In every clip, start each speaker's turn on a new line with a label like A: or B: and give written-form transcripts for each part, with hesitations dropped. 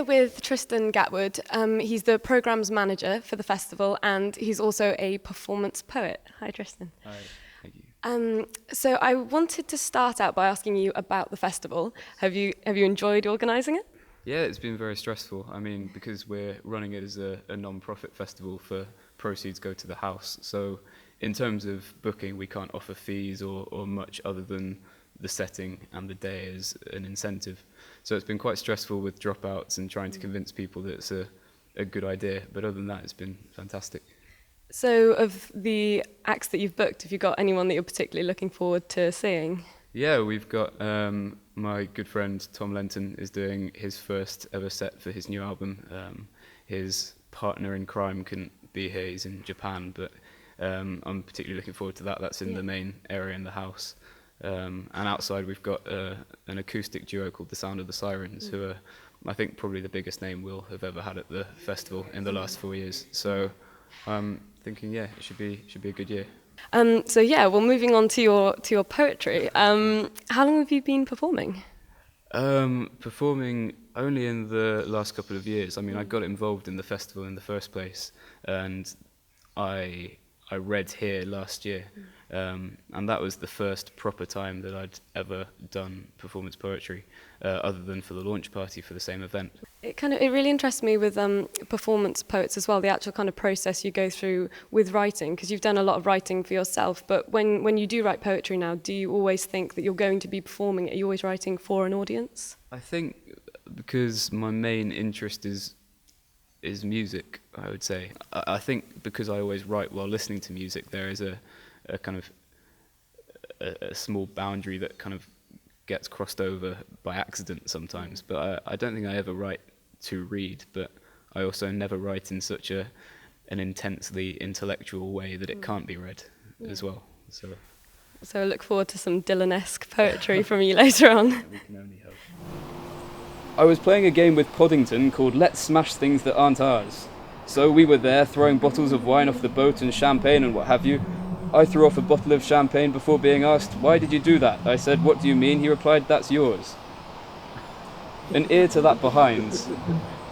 A: here with Tristan Gatwood. He's the programmes manager for the festival, and he's also a performance poet. Hi, Tristan.
B: Hi, thank you.
A: So I wanted to start out by asking you about the festival. Have you enjoyed organising it?
B: Yeah, it's been very stressful. I mean, because we're running it as a non-profit festival, for proceeds go to the house. So in terms of booking, we can't offer fees or much other than the setting and the day as an incentive. So it's been quite stressful with dropouts and trying to convince people that it's a good idea. But other than that, it's been fantastic.
A: So of the acts that you've booked, have you got anyone that you're particularly looking forward to seeing?
B: Yeah, we've got my good friend Tom Lenton is doing his first ever set for his new album. His partner in crime couldn't be here, he's in Japan, but I'm particularly looking forward to that. That's in the main area in the house. And outside we've got an acoustic duo called The Sound of the Sirens, who are, I think, probably the biggest name we'll have ever had at the festival in the last 4 years. So I'm thinking, yeah, it should be a good year.
A: Moving on to your poetry. How long have you been performing?
B: Performing only in the last couple of years. I mean, I got involved in the festival in the first place, and I read here last year, and that was the first proper time that I'd ever done performance poetry, other than for the launch party for the same event.
A: It really interests me with performance poets as well, the actual kind of process you go through with writing, because you've done a lot of writing for yourself, but when you do write poetry now, do you always think that you're going to be performing it? Are you always writing for an audience?
B: I think because my main interest is music, I would say. I think because I always write while listening to music, there is a kind of a small boundary that kind of gets crossed over by accident sometimes. But I don't think I ever write to read, but I also never write in such an intensely intellectual way that it can't be read as well. So
A: I look forward to some Dylan-esque poetry from you later on.
B: We can only hope. I was playing a game with Poddington called Let's Smash Things That Aren't Ours. So we were there throwing bottles of wine off the boat and champagne and what have you. I threw off a bottle of champagne before being asked, "Why did you do that?" I said, "What do you mean?" He replied, "That's yours." An ear to that behind,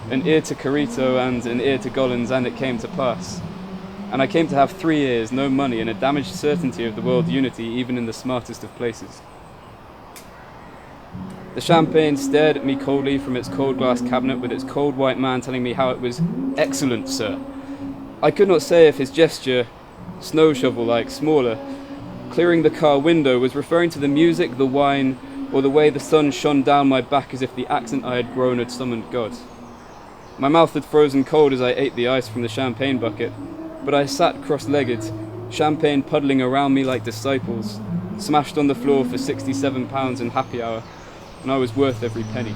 B: an ear to Carito and an ear to Gollins, and it came to pass. And I came to have 3 ears, no money, and a damaged certainty of the world unity even in the smartest of places. The champagne stared at me coldly from its cold glass cabinet with its cold white man telling me how it was excellent, sir. I could not say if his gesture, snow shovel-like, smaller, clearing the car window, was referring to the music, the wine, or the way the sun shone down my back as if the accent I had grown had summoned God. My mouth had frozen cold as I ate the ice from the champagne bucket, but I sat cross-legged, champagne puddling around me like disciples, smashed on the floor for £67 in happy hour, and I was worth every penny.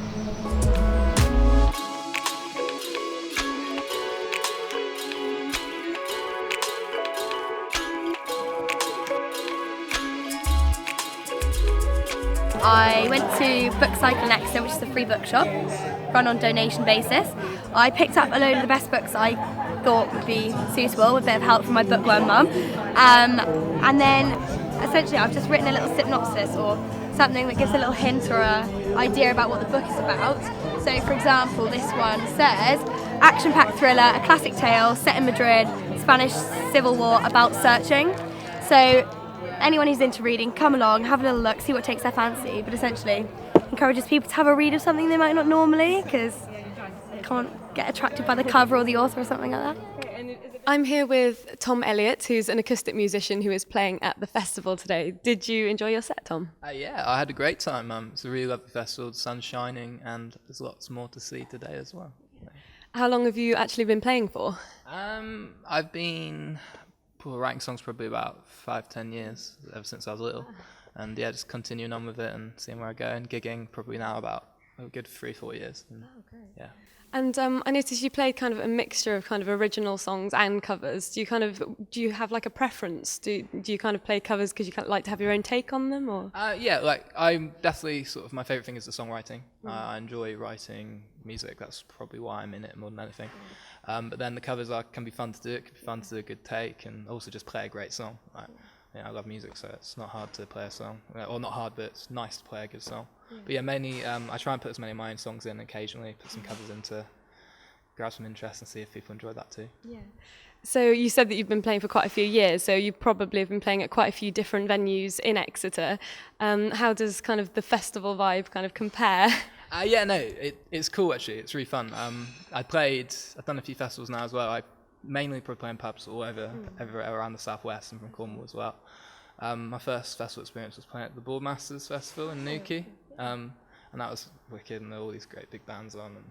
C: I went to Bookcycle in Exeter, which is a free bookshop, run on donation basis. I picked up a load of the best books I thought would be suitable, with a bit of help from my bookworm mum. And then, essentially, I've just written a little synopsis or something that gives a little hint or an idea about what the book is about. So, for example, this one says, action-packed thriller, a classic tale set in Madrid, Spanish Civil War about searching. So, anyone who's into reading, come along, have a little look, see what takes their fancy, but essentially encourages people to have a read of something they might not normally, because they can't get attracted by the cover or the author or something like that.
A: I'm here with Tom Elliott, who's an acoustic musician who is playing at the festival today. Did you enjoy your set, Tom?
D: Yeah, I had a great time. It's a really lovely festival, the sun's shining, and there's lots more to see today as well.
A: How long have you actually been playing for?
D: I've been writing songs probably about 5-10 years, ever since I was little. And yeah, just continuing on with it and seeing where I go, and gigging probably now about a good 3-4 years. And,
A: great.
D: Yeah.
A: And I noticed you played kind of a mixture of kind of original songs and covers. Do you have like a preference? Do you kind of play covers because you kind of like to have your own take on them, or?
D: Yeah, like I'm definitely sort of, my favourite thing is the songwriting. I enjoy writing music. That's probably why I'm in it more than anything. But then the covers can be fun to do. It can be fun to do a good take and also just play a great song. I love music, so it's not hard to play a song. Or not hard, but it's nice to play a good song. But yeah, mainly I try and put as many of my own songs in occasionally, put some covers in to grab some interest and see if people enjoy that too.
A: Yeah. So you said that you've been playing for quite a few years, so you probably have been playing at quite a few different venues in Exeter. How does kind of the festival vibe kind of compare?
D: Yeah, no, it's cool actually. It's really fun. I've done a few festivals now as well. I mainly probably play in pubs all over everywhere around the southwest and from Cornwall as well. My first festival experience was playing at the Boardmasters Festival in Newquay, and that was wicked. And there were all these great big bands on, and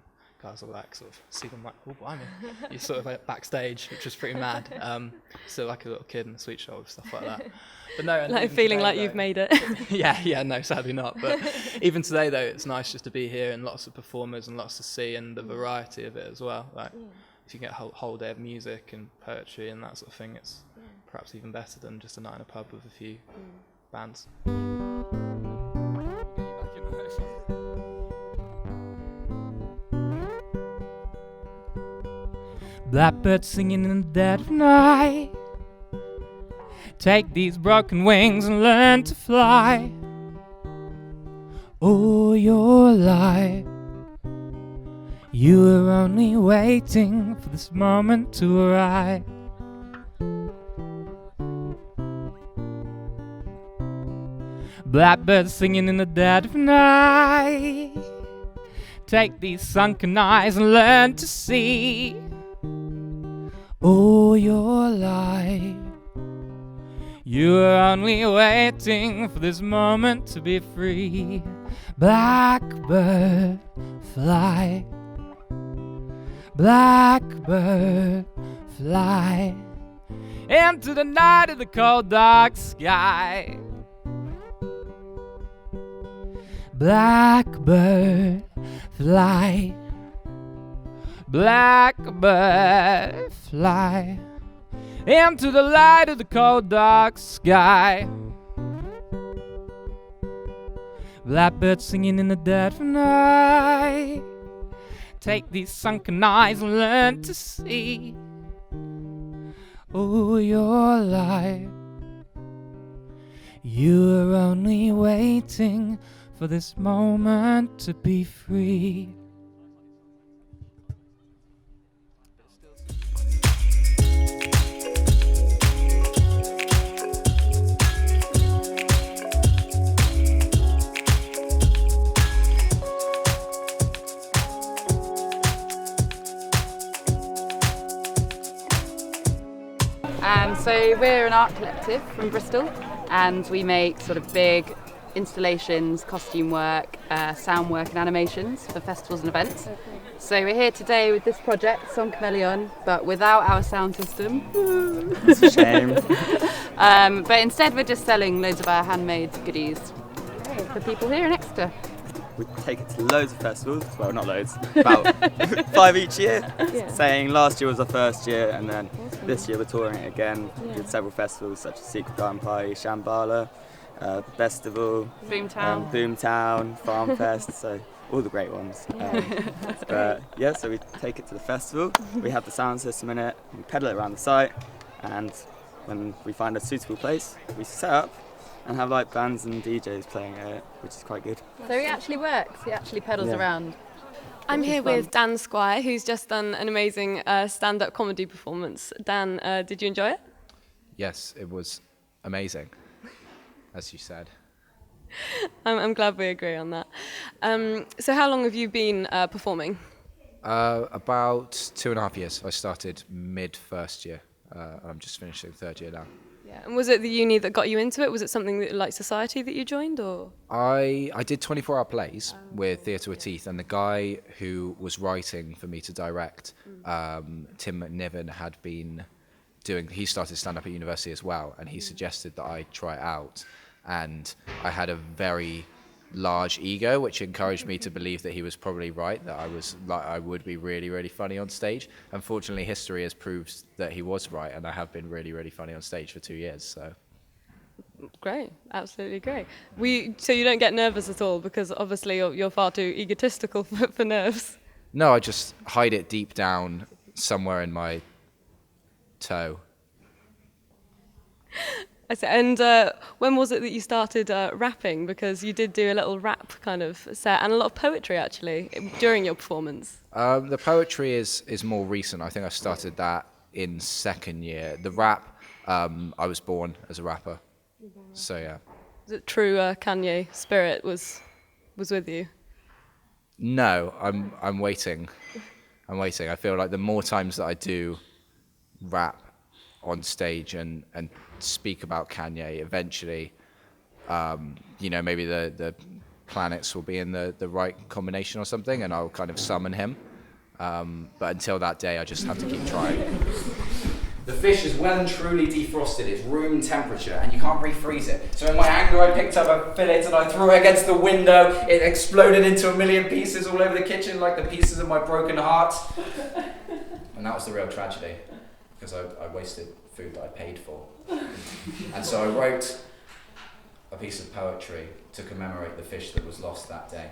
D: guys all like sort of see them like, oh, blimey. You sort of like backstage, which was pretty mad. Still like a little kid in a sweet shop and stuff like that. But no,
A: Like feeling
D: today,
A: like
D: though,
A: you've made it.
D: yeah, no, sadly not. But even today though, it's nice just to be here and lots of performers and lots to see and the variety of it as well. Like if you get a whole day of music and poetry and that sort of thing, it's perhaps even better than just a night in a pub with a few bands.
E: Blackbird singing in the dead of night. Take these broken wings and learn to fly. All your life you were only waiting for this moment to arrive. Blackbird singing in the dead of night. Take these sunken eyes and learn to see. All your life you were only waiting for this moment to be free. Blackbird fly, blackbird fly into the night of the cold dark sky. Blackbird fly, blackbird fly into the light of the cold dark sky. Blackbird singing in the dead of night. Take these sunken eyes and learn to see. All your life you were only waiting for this moment to be free.
F: So we're an art collective from Bristol, and we make sort of big installations, costume work, sound work and animations for festivals and events. So we're here today with this project, Song Chameleon, but without our sound system.
G: It's a shame.
F: But instead we're just selling loads of our handmade goodies for people here in Exeter.
G: We take it to loads of festivals, well not loads, about 5 each year.
A: Yeah.
G: Saying last year was our first year, and then this year we're touring it again. We did several festivals such as Secret Garden Party, Shambhala, Festival, Boomtown, Farm Fest, so all the great ones. But yeah, so we take it to the festival, we have the sound system in it, we pedal it around the site, and when we find a suitable place, we set up and have like bands and DJs playing it, which is quite good.
F: So it actually works, it actually pedals around.
A: I'm here with Dan Squire, who's just done an amazing stand-up comedy performance. Dan, did you enjoy it?
H: Yes, it was amazing, as you said.
A: I'm glad we agree on that. So how long have you been performing?
H: About 2.5 years. I started mid-first year. I'm just finishing third year now.
A: Yeah. And was it the uni that got you into it? Was it something that, like Society that you joined, or? I
H: did 24-hour plays with Theatre with Teeth, and the guy who was writing for me to direct, Tim McNiven, had been he started stand-up at university as well, and he suggested that I try it out. And I had a very large ego, which encouraged me to believe that he was probably right, that I would be really, really funny on stage. Unfortunately, history has proved that he was right, and I have been really, really funny on stage for 2 years. So
A: great, absolutely great. So you don't get nervous at all, because obviously you're far too egotistical for nerves.
H: No, I just hide it deep down somewhere in my toe.
A: I see. And when was it that you started rapping? Because you did do a little rap kind of set and a lot of poetry actually during your performance.
H: The poetry is more recent. I think I started that in second year. The rap, I was born as a rapper. So yeah.
A: The true Kanye spirit was with you.
H: No, I'm waiting. I feel like the more times that I do rap on stage and speak about Kanye, eventually, maybe the planets will be in the right combination or something, and I'll kind of summon him. But until that day, I just have to keep trying.
I: The fish is well and truly defrosted. It's room temperature, and you can't refreeze it. So in my anger, I picked up a fillet and I threw it against the window. It exploded into a million pieces all over the kitchen, like the pieces of my broken heart. And that was the real tragedy, because I wasted food that I paid for. And so I wrote a piece of poetry to commemorate the fish that was lost that day.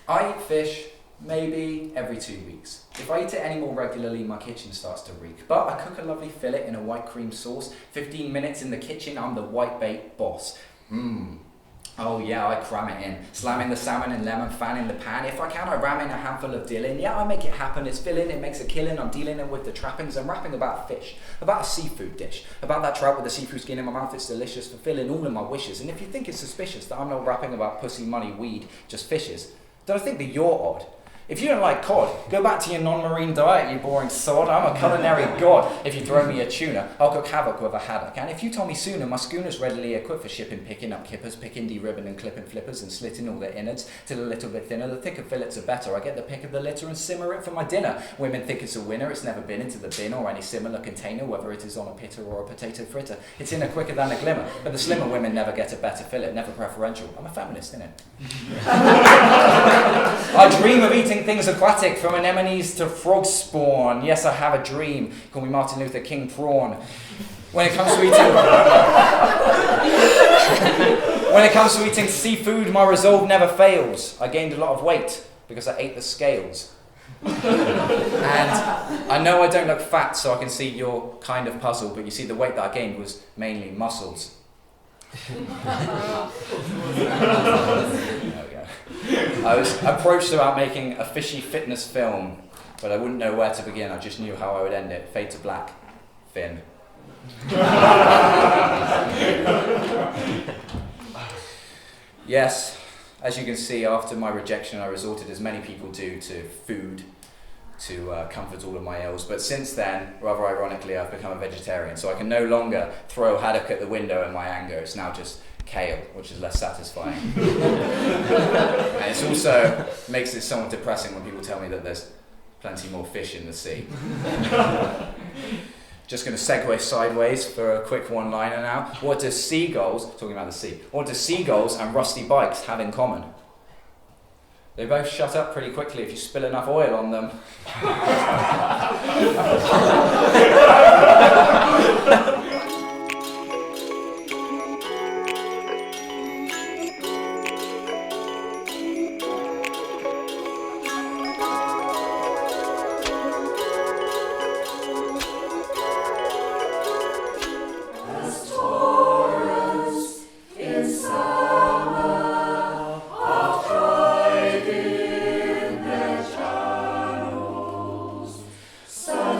I: I eat fish maybe every 2 weeks. If I eat it any more regularly, my kitchen starts to reek. But I cook a lovely fillet in a white cream sauce. 15 minutes in the kitchen, I'm the white bait boss. Oh yeah, I cram it in. Slamming the salmon and lemon, fanning the pan. If I can, I ram in a handful of dill in. Yeah, I make it happen. It's filling, it makes a killing. I'm dealing with the trappings. I'm rapping about fish, about a seafood dish, about that trout with the seafood skin in my mouth. It's delicious, fulfilling all of my wishes. And if you think it's suspicious that I'm not rapping about pussy, money, weed, just fishes, then I think that you're odd. If you don't like cod, go back to your non-marine diet, you boring sod. I'm a culinary god. If you throw me a tuna, I'll cook havoc with a haddock. And if you told me sooner, my schooner's readily equipped for shipping, picking up kippers, picking, de-ribbon and clipping flippers and slitting all the innards till a little bit thinner. The thicker fillets are better. I get the pick of the litter and simmer it for my dinner. Women think it's a winner. It's never been into the bin or any similar container, whether it is on a pitter or a potato fritter. It's in a quicker than a glimmer. But the slimmer women never get a better fillet, never preferential. I'm a feminist, innit? I dream of eating things aquatic, from anemones to frog spawn. Yes, I have a dream. Call me Martin Luther King prawn. When it comes to eating seafood, my resolve never fails. I gained a lot of weight because I ate the scales. And I know I don't look fat, so I can see you're kind of puzzled, but you see the weight that I gained was mainly muscles. I was approached about making a fishy fitness film, but I wouldn't know where to begin. I just knew how I would end it. Fade to black. Finn. Yes, as you can see, after my rejection, I resorted, as many people do, to food to comfort all of my ills. But since then, rather ironically, I've become a vegetarian, so I can no longer throw haddock at the window in my anger. It's now just kale, which is less satisfying. And it also makes it somewhat depressing when people tell me that there's plenty more fish in the sea. Just going to segue sideways for a quick one-liner now. What do seagulls, talking about the sea, what do seagulls and rusty bikes have in common? They both shut up pretty quickly if you spill enough oil on them.
J: So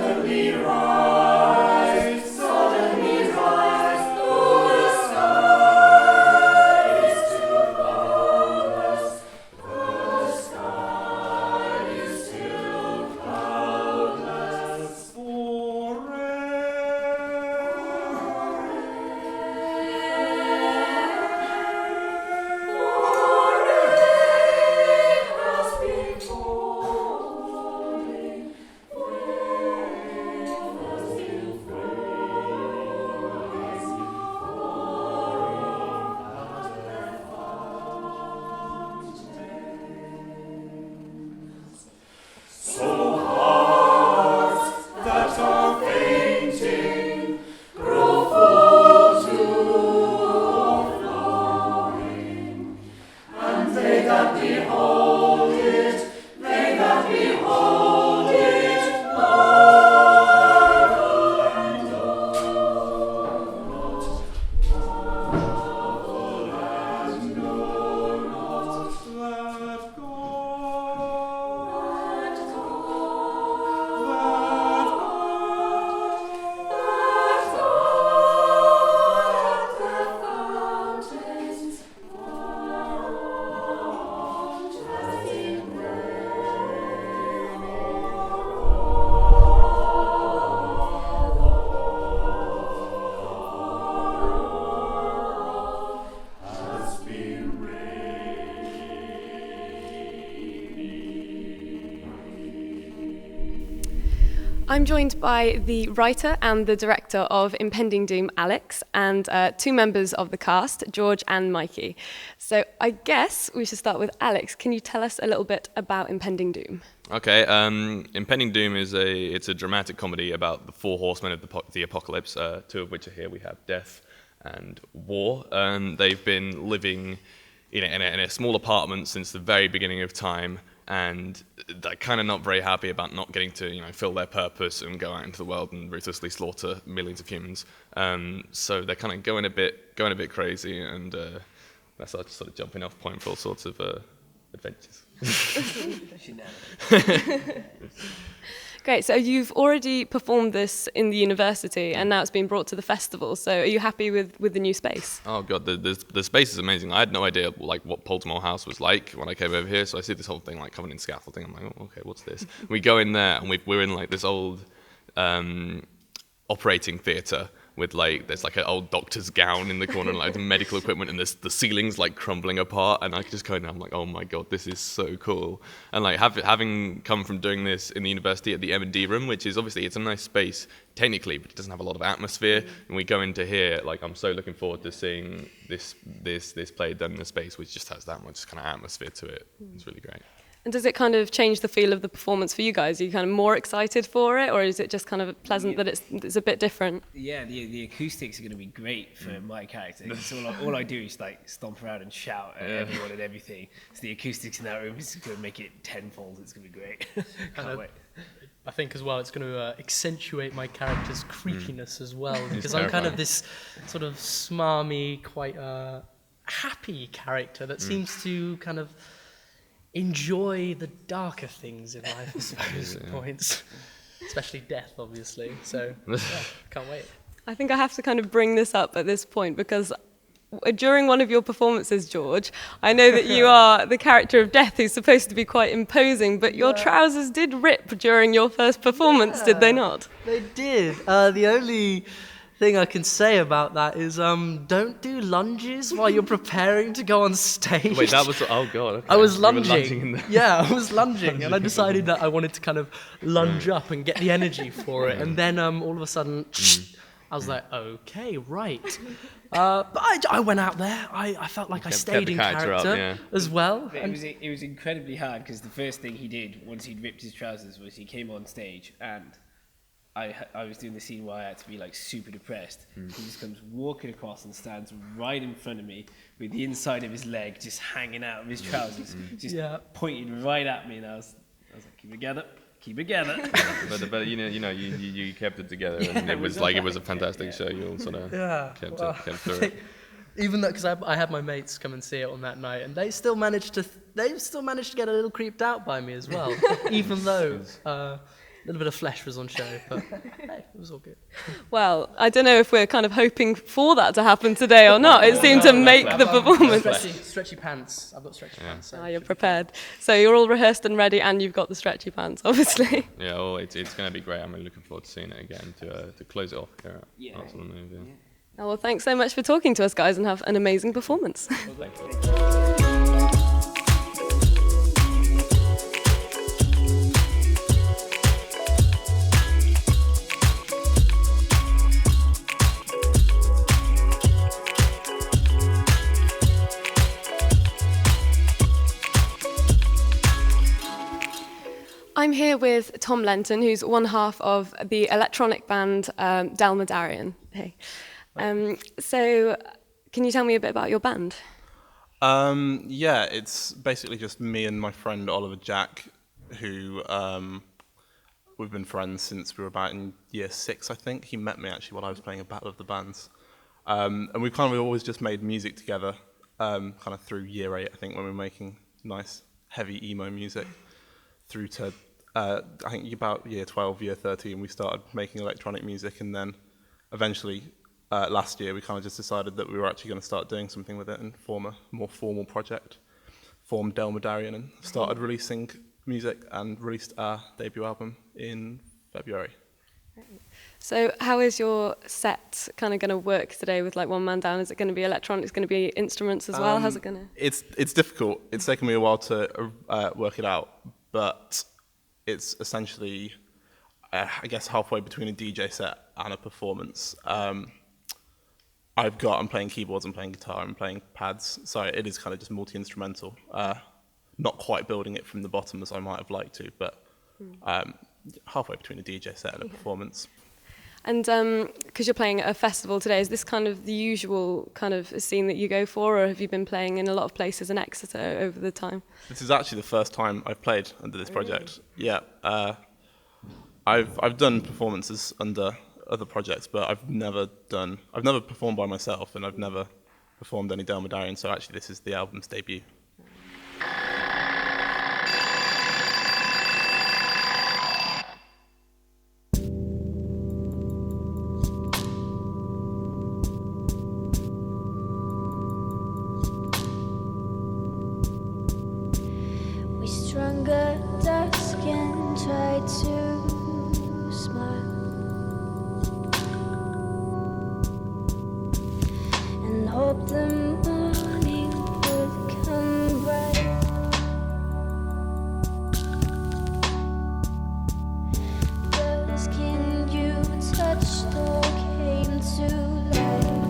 A: I'm joined by the writer and the director of Impending Doom, Alex, and two members of the cast, George and Mikey. So I guess we should start with Alex. Can you tell us a little bit about Impending Doom?
J: Okay, Impending Doom is a dramatic comedy about the four horsemen of the apocalypse, two of which are here. We have death and war. They've been living in a small apartment since the very beginning of time, and they're kind of not very happy about not getting to fill their purpose and go out into the world and ruthlessly slaughter millions of humans. So they're kind of going a bit crazy, and that's our sort of jumping off point for all sorts of adventures.
A: Great, so you've already performed this in the university and now it's been brought to the festival, so are you happy with the new space?
J: Oh god, the space is amazing. I had no idea what Poltimore House was like when I came over here, so I see this whole thing covered in scaffolding. I'm like, oh, okay, what's this? We go in there and we're in this old operating theatre with there's an old doctor's gown in the corner and the medical equipment, and the ceiling's crumbling apart, and I just I'm like, oh my god, this is so cool. And having come from doing this in the university at the M&D room, which is obviously it's a nice space technically, but it doesn't have a lot of atmosphere, and we go into here, I'm so looking forward to seeing this play done in a space which just has that much kind of atmosphere to it. It's really great.
A: And does it kind of change the feel of the performance for you guys? Are you kind of more excited for it, or is it just kind of pleasant that it's a bit different?
K: Yeah, the acoustics are going to be great for my character. All I do is stomp around and shout at everyone and everything. So the acoustics in that room is going to make it tenfold. It's going to be great. Can't wait.
L: I think as well it's going to accentuate my character's creepiness as well, because I'm kind of this sort of smarmy, quite happy character that seems to kind of enjoy the darker things in life, I suppose, at points. Especially death, obviously. So, can't wait.
A: I think I have to kind of bring this up at this point because during one of your performances, George, I know that you are the character of Death, who's supposed to be quite imposing, but your trousers did rip during your first performance, did they not?
L: They did. The only thing I can say about that is don't do lunges while you're preparing to go on stage.
J: Wait, that was... Oh, God. Okay.
L: I was lunging. Yeah, I was lunging, and I decided that I wanted to kind of lunge up and get the energy for it, and then all of a sudden, I was like, okay, right. But I went out there. I felt like I stayed in character as well.
K: It was incredibly hard because the first thing he did once he'd ripped his trousers was he came on stage and I was doing the scene where I had to be super depressed. He just comes walking across and stands right in front of me with the inside of his leg just hanging out of his trousers, just pointing right at me, and I was like, keep it together.
J: but you kept it together, and it was a fantastic show. You all sort of kept through it.
L: Even though, because I had my mates come and see it on that night, and they still managed to get a little creeped out by me as well, even though. A little bit of flesh was on show, but hey, it was all good.
A: Well, I don't know if we're kind of hoping for that to happen today or not. It seemed to make the performance.
L: Stretchy pants. I've got stretchy pants. So
A: you're prepared. So you're all rehearsed and ready, and you've got the stretchy pants, obviously.
J: Yeah, well, it's going to be great. I'm really looking forward to seeing it again to close it off here at Arts on the Move.
A: Oh, well, thanks so much for talking to us, guys, and have an amazing performance.
J: Well, thank you.
A: I'm here with Tom Lenton, who's one half of the electronic band Dalmadarian. Hey. So, can you tell me a bit about your band?
M: Yeah, it's basically just me and my friend Oliver Jack, who we've been friends since we were about in year 6, I think. He met me actually while I was playing a Battle of the Bands. And we've kind of always just made music together, kind of through year 8, I think, when we were making nice, heavy emo music, through to, I think about year 12, year 13, we started making electronic music, and then eventually last year we kind of just decided that we were actually going to start doing something with it and form a more formal project, formed Dalmadarian, and started releasing music and released our debut album in February.
A: So how is your set kind of going to work today with one man down? Is it going to be electronic? Is it going to be instruments as well? How's it going to?
M: It's difficult. It's taken me a while to work it out, but it's essentially, I guess halfway between a DJ set and a performance. I'm playing keyboards, I'm playing guitar, I'm playing pads, so it is kind of just multi-instrumental. Not quite building it from the bottom as I might have liked to, but halfway between a DJ set and a performance.
A: And because you're playing at a festival today, is this kind of the usual kind of scene that you go for, or have you been playing in a lot of places in Exeter over the time?
M: This is actually the first time I've played under this project. Yeah, I've done performances under other projects, but I've never performed by myself, and I've never performed any Delmadarian, so actually this is the album's debut.
N: We strung a dusk and tried to smile, and hoped the morning would come bright. The skin you touched all came to light.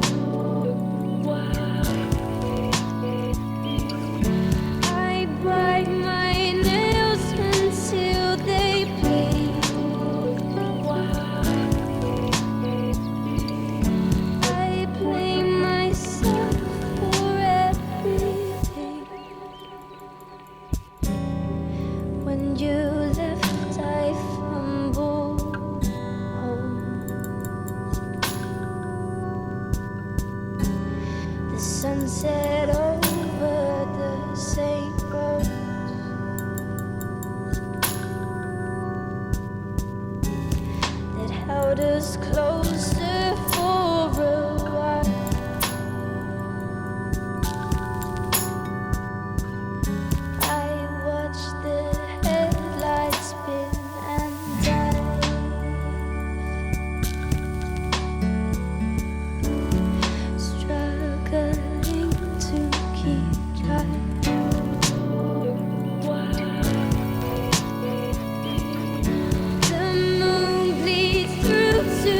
N: I bite my nails until they bleed. I blame myself for everything. When you left, I fumbled home. The sunset over the same road. That held us closer for a while. I watched the headlights spin and dive, struggling to keep track. The moon bleeds through to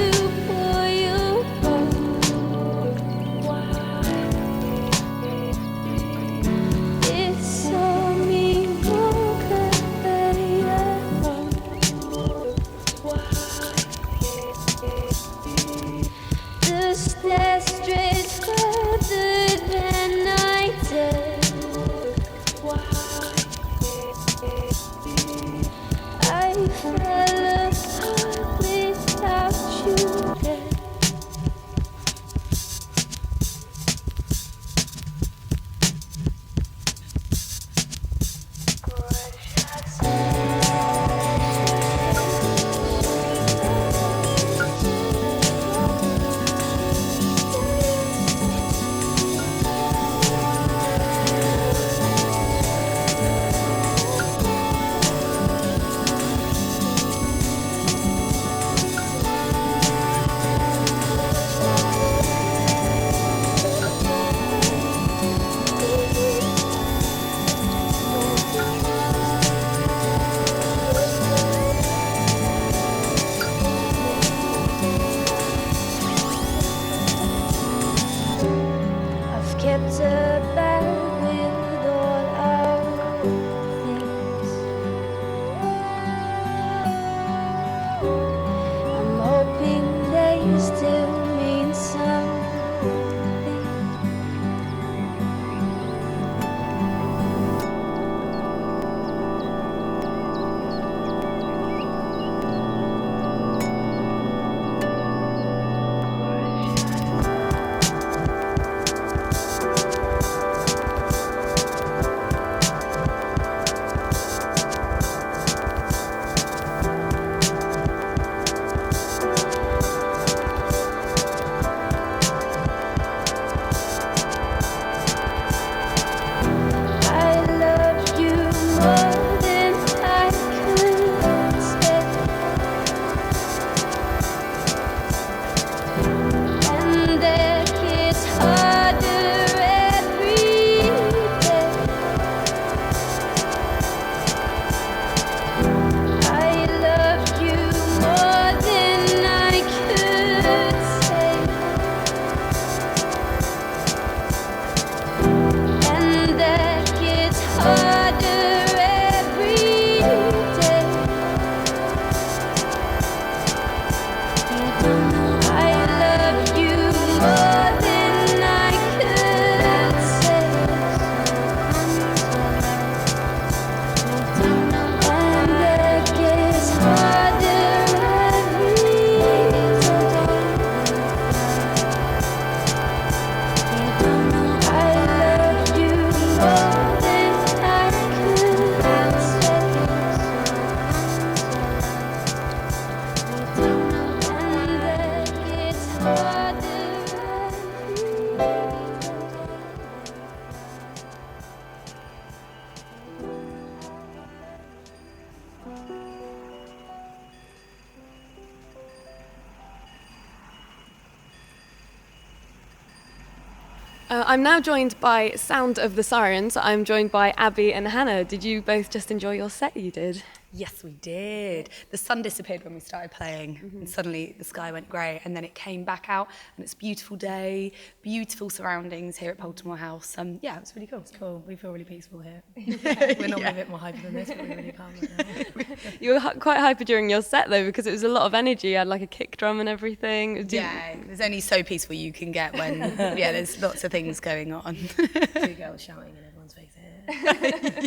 A: I'm now joined by Sound of the Sirens. I'm joined by Abby and Hannah. Did you both just enjoy your set you did?
O: Yes, we did. The sun disappeared when we started playing, and suddenly the sky went grey, and then it came back out, and it's a beautiful day, beautiful surroundings here at Poltimore House. Yeah, it was really cool.
P: It's cool. We feel really peaceful here. We're normally a bit more hyper than this, but we're really calm right now.
A: You were quite hyper during your set, though, because it was a lot of energy. You had like a kick drum and everything.
O: Yeah, there's only so peaceful you can get when, there's lots of things going on.
P: 2 girls shouting in everyone's face here.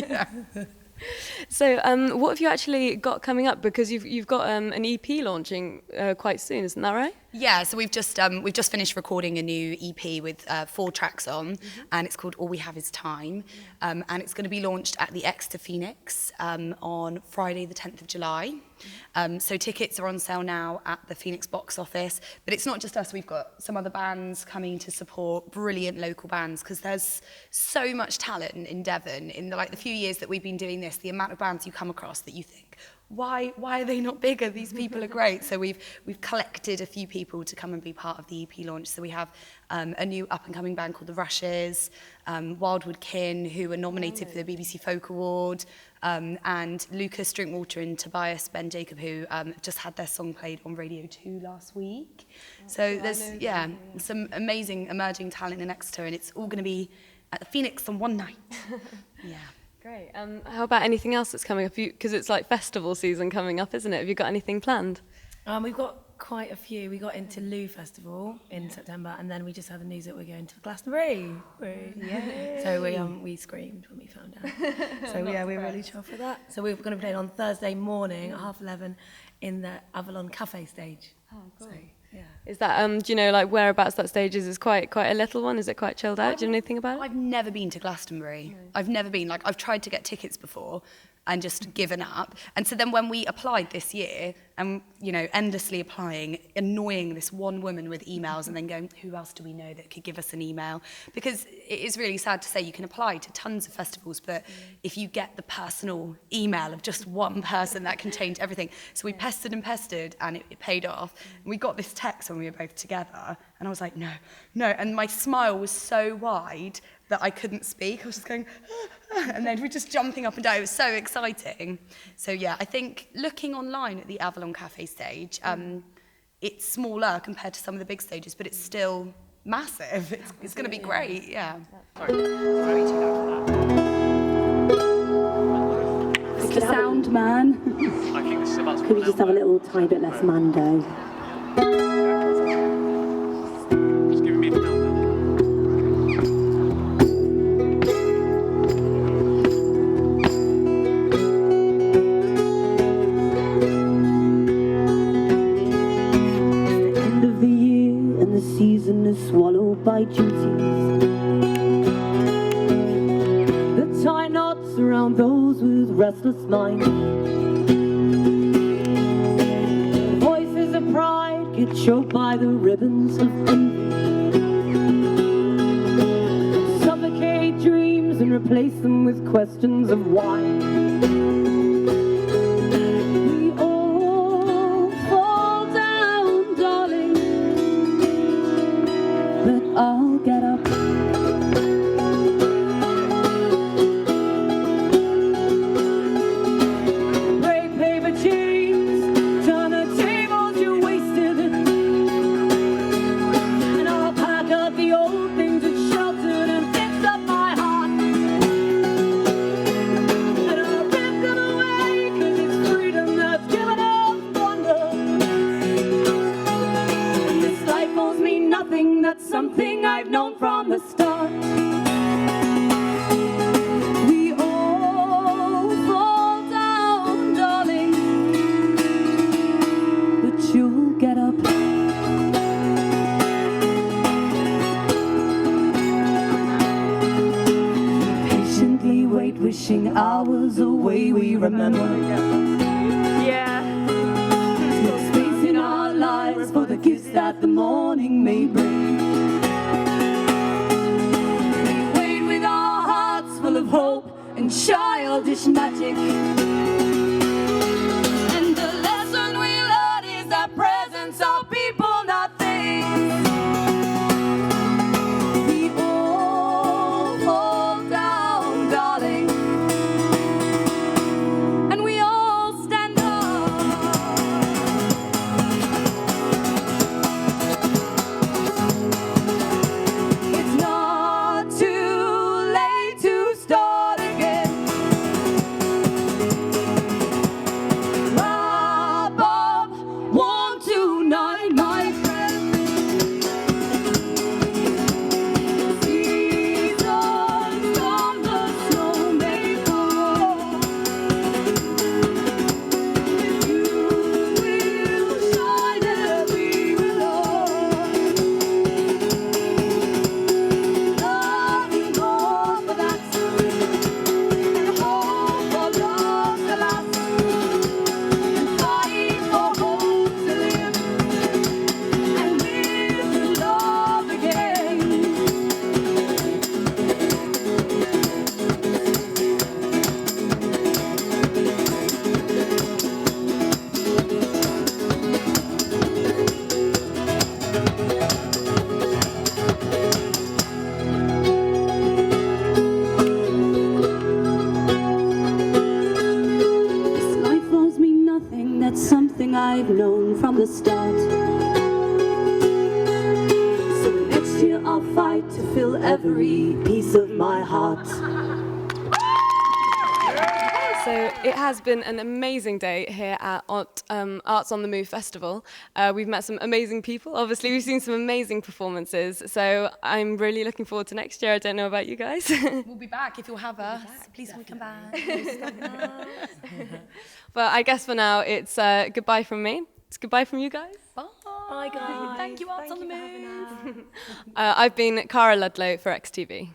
O: Yeah.
A: So, what have you actually got coming up? Because you've got an EP launching quite soon, isn't that right?
O: Yeah, so we've just finished recording a new EP with 4 tracks on, and it's called All We Have Is Time, and it's going to be launched at the Exeter Phoenix on Friday the 10th of July. So tickets are on sale now at the Phoenix box office, but it's not just us, we've got some other bands coming to support, brilliant local bands, because there's so much talent in Devon. In the few years that we've been doing this, the amount of bands you come across that you think, why are they not bigger? These people are great. So we've collected a few people to come and be part of the EP launch. So we have a new up-and-coming band called The Rushes, Wildwood Kin, who were nominated for the BBC Folk Award, and Lucas Drinkwater and Tobias Ben Jacob, who just had their song played on Radio 2 last week. So there's, some amazing emerging talent in Exeter, and it's all going to be at the Phoenix on one night. Yeah.
A: Great. How about anything else that's coming up? Because it's like festival season coming up, isn't it? Have you got anything planned?
P: We've got quite a few. We got into Lou Festival in September, and then we just had the news that we're going to Glastonbury.
O: Yeah.
P: So we screamed when we found out. So yeah, we're really chuffed for that. So we're going to play on Thursday morning at 11:30 in the Avalon Cafe stage.
A: Oh, cool.
P: So, yeah.
A: Is that do you know whereabouts that stage is? Is quite a little one? Is it quite chilled out? Do you know anything about it?
O: I've never been to Glastonbury. No. I've never been. I've tried to get tickets before and just given up. And so then when we applied this year, and endlessly applying, annoying this one woman with emails, and then going, who else do we know that could give us an email? Because it is really sad to say you can apply to tons of festivals, but if you get the personal email of just one person, that can change everything. So we pestered and pestered, and it paid off. And we got this text when we were both together, and I was like, no. And my smile was so wide that I couldn't speak. I was just going, and then we're just jumping up and down. It was so exciting. So yeah, I think looking online at the Avalon Cafe stage, it's smaller compared to some of the big stages, but it's still massive. It's going to be great, yeah.
Q: Mr. Sound Man. Could we just have a little tiny bit less Mando?
J: Just give me the countdown.
Q: Season is swallowed by duties that tie knots around those with restless minds. Voices of pride get choked by the ribbons of envy, suffocate dreams and replace them with questions of why. I'll get up. Break paper chains, turn the tables you wasted, and I'll pack up the old things that sheltered and fix up my heart, and I'll rip them away, 'cause it's freedom that's given us wonder, and this life owes me nothing. That's something I've known from the start. We all fall down, darling, but you'll get up. Patiently wait, wishing hours away, we remember. Yeah. Still space in our lives for the gifts that the morning may bring. Of hope and childish magic, and the lesson we learn is that presence of people, not things. We all the start. So next year I'll fight to fill every piece of my heart.
A: So it has been an amazing day here at Arts on the Move Festival. We've met some amazing people. Obviously, we've seen some amazing performances. So I'm really looking forward to next year. I don't know about you guys.
O: We'll be back if you'll have us. Please can we come back?
A: But I guess for now, it's goodbye from me. It's goodbye from you guys.
P: Bye guys.
O: Thank you, Arts on the Move.
A: I've been Cara Ludlow for XTV.